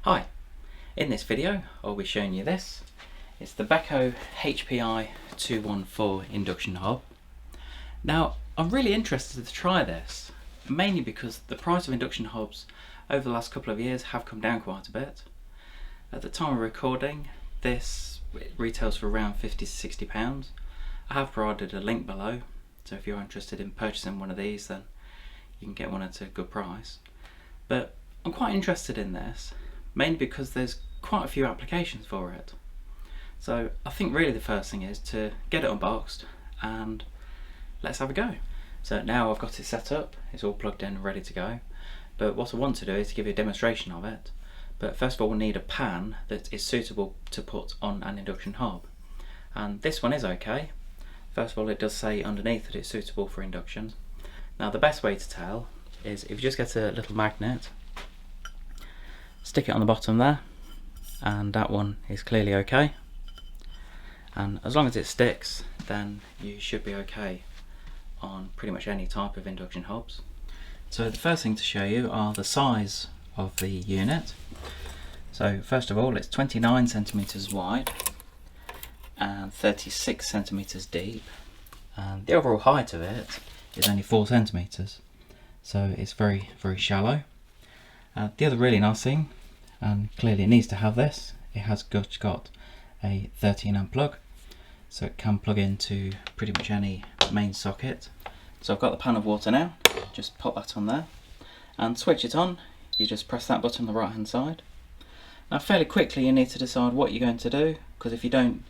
Hi, in this video I'll be showing you this. It's the Beko HPI214 Induction hob. Now I'm really interested to try this, mainly because the price of induction hobs over the last couple of years have come down quite a bit. At the time of recording this retails for around £50 to £60. I have provided a link below, so if you're interested in purchasing one of these then you can get one at a good price. But I'm quite interested in this, mainly because there's quite a few applications for it. So I think really the first thing is to get it unboxed and let's have a go. So now I've got it set up, it's all plugged in and ready to go. But what I want to do is to give you a demonstration of it. But first of all we'll need a pan that is suitable to put on an induction hob. And this one is okay. First of all, it does say underneath that it's suitable for induction. Now the best way to tell is if you just get a little magnet, stick it on the bottom there, and that one is clearly okay, and as long as it sticks then you should be okay on pretty much any type of induction hobs. So the first thing to show you are the size of the unit. So first of all, it's 29 centimeters wide and 36 centimeters deep, and the overall height of it is only 4 centimeters, so it's very shallow. The other really nice thing, and clearly it needs to have this, it has got a 13 amp plug, so it can plug into pretty much any main socket. So I've got the pan of water now, just pop that on there and switch it on. You just press that button on the right hand side. Now fairly quickly you need to decide what you're going to do, because if you don't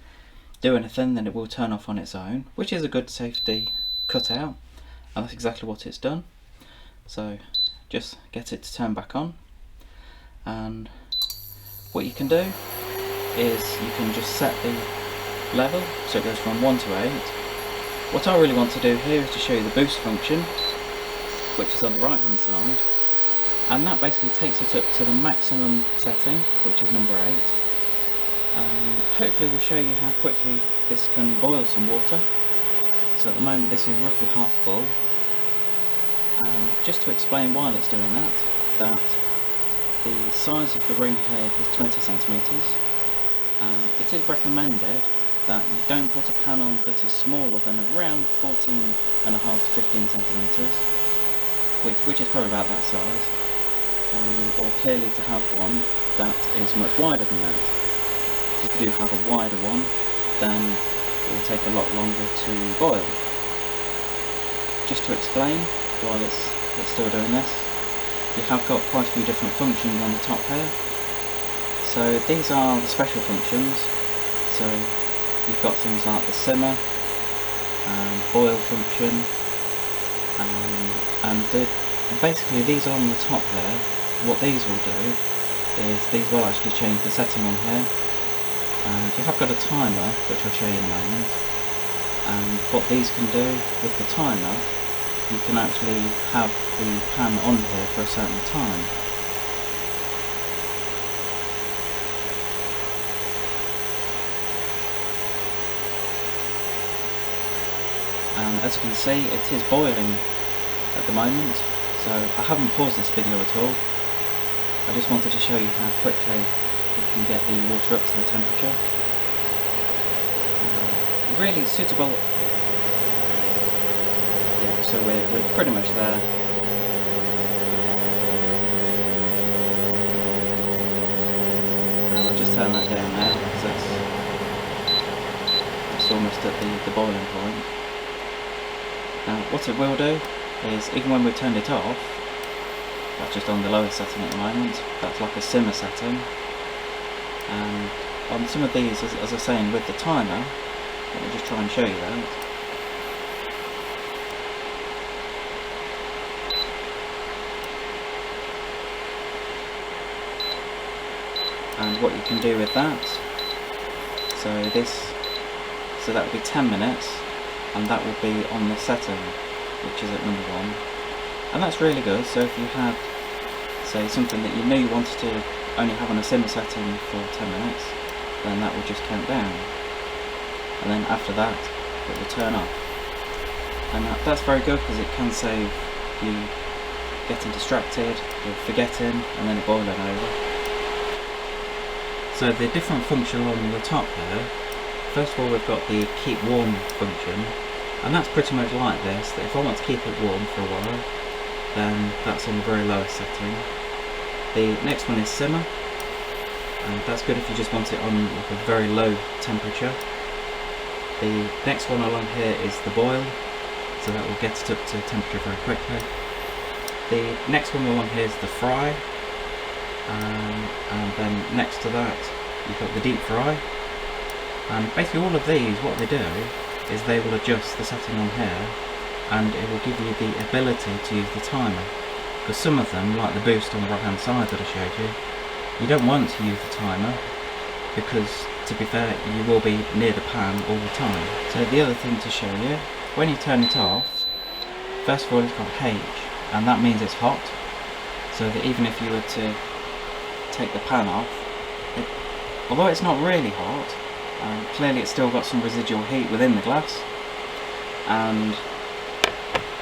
do anything then it will turn off on its own, which is a good safety cutout, and that's exactly what it's done. So just get it to turn back on, and what you can do is you can just set the level so it goes from 1 to 8. What I really want to do here is to show you the boost function, which is on the right hand side, and that basically takes it up to the maximum setting, which is number 8. Hopefully we'll show you how quickly this can boil some water. So at the moment this is roughly half full. Just to explain while it's doing that the size of the ring here is 20 centimeters. It is recommended that you don't put a pan on that is smaller than around 14.5 to 15 centimeters, which is probably about that size, or clearly to have one that is much wider than that. If you do have a wider one, then it will take a lot longer to boil. Just to explain, while it's still doing this, you have got quite a few different functions on the top here. So these are the special functions. So you've got things like the simmer, boil function, and basically these are on the top here. What these will do is these will actually change the setting on here, and you have got a timer which I'll show you in a moment. And what these can do with the timer, you can actually have the pan on here for a certain time. And as you can see, it is boiling at the moment, so I haven't paused this video at all. I just wanted to show you how quickly you can get the water up to the temperature. Really suitable. Yeah, so we're pretty much there. And I'll just turn that down now, because it's almost at the boiling point. Now what it will do is, even when we've turned it off, that's just on the lowest setting at the moment, that's like a simmer setting. And on some of these, as I was saying, with the timer, let me just try and show you that. And what you can do with that, so that would be 10 minutes, and that will be on the setting, which is at number 1. And that's really good. So if you had, say, something that you knew you wanted to only have on a simmer setting for 10 minutes, then that will just count down. And then after that, it will turn off. And that's very good, because it can save you getting distracted, you're forgetting, and then it boiling over. So the different function on the top there, first of all we've got the keep warm function, and that's pretty much like this, that if I want to keep it warm for a while, then that's on the very lowest setting. The next one is simmer, and that's good if you just want it on like a very low temperature. The next one along here is the boil, so that will get it up to temperature very quickly. The next one along here is the fry, and then next to that you've got the deep fry. And basically all of these, what they do is they will adjust the setting on here, and it will give you the ability to use the timer. Because some of them, like the boost on the right hand side that I showed you, you don't want to use the timer, because to be fair, you will be near the pan all the time. So the other thing to show you, when you turn it off, first of all it's got H, and that means it's hot, so that even if you were to take the pan off, although it's not really hot, clearly it's still got some residual heat within the glass, and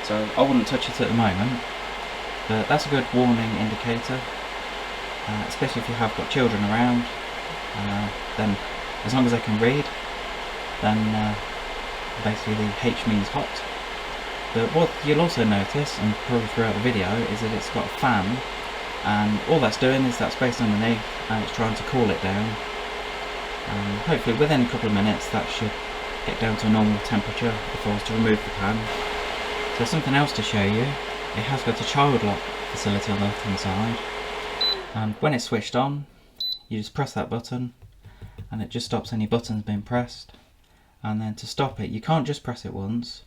so I wouldn't touch it at the moment, but that's a good warning indicator, especially if you have got children around. Then as long as they can read, then basically the H means hot. But what you'll also notice, and probably throughout the video, is that it's got a fan, and all that's doing is that space underneath, and it's trying to cool it down. Hopefully within a couple of minutes that should get down to a normal temperature if I was to remove the pan. So something else to show you, it has got a child lock facility on the left hand side, and when it's switched on you just press that button and it just stops any buttons being pressed. And then to stop it, you can't just press it once,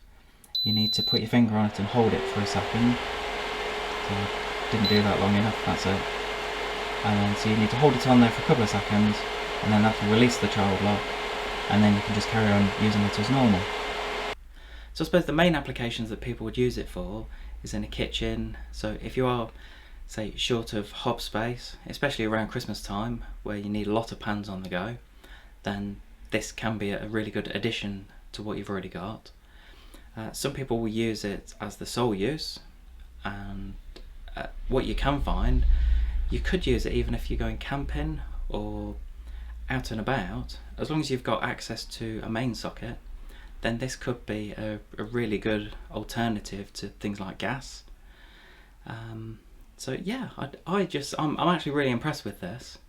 you need to put your finger on it and hold it for a second. So I didn't do that long enough, that's it. And then so you need to hold it on there for a couple of seconds, and then that will release the child lock, and then you can just carry on using it as normal. So I suppose the main applications that people would use it for is in a kitchen. So if you are, say, short of hob space, especially around Christmas time where you need a lot of pans on the go, then this can be a really good addition to what you've already got. Some people will use it as the sole use, and what you can find, you could use it even if you're going camping or out and about. As long as you've got access to a main socket, then this could be a really good alternative to things like gas. So yeah, I'm actually really impressed with this,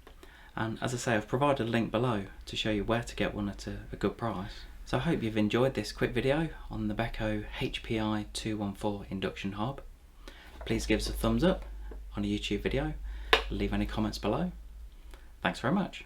and as I say, I've provided a link below to show you where to get one at a good price. So I hope you've enjoyed this quick video on the Beko HPI214 Induction hob. Please give us a thumbs up on a YouTube video, leave any comments below. Thanks very much.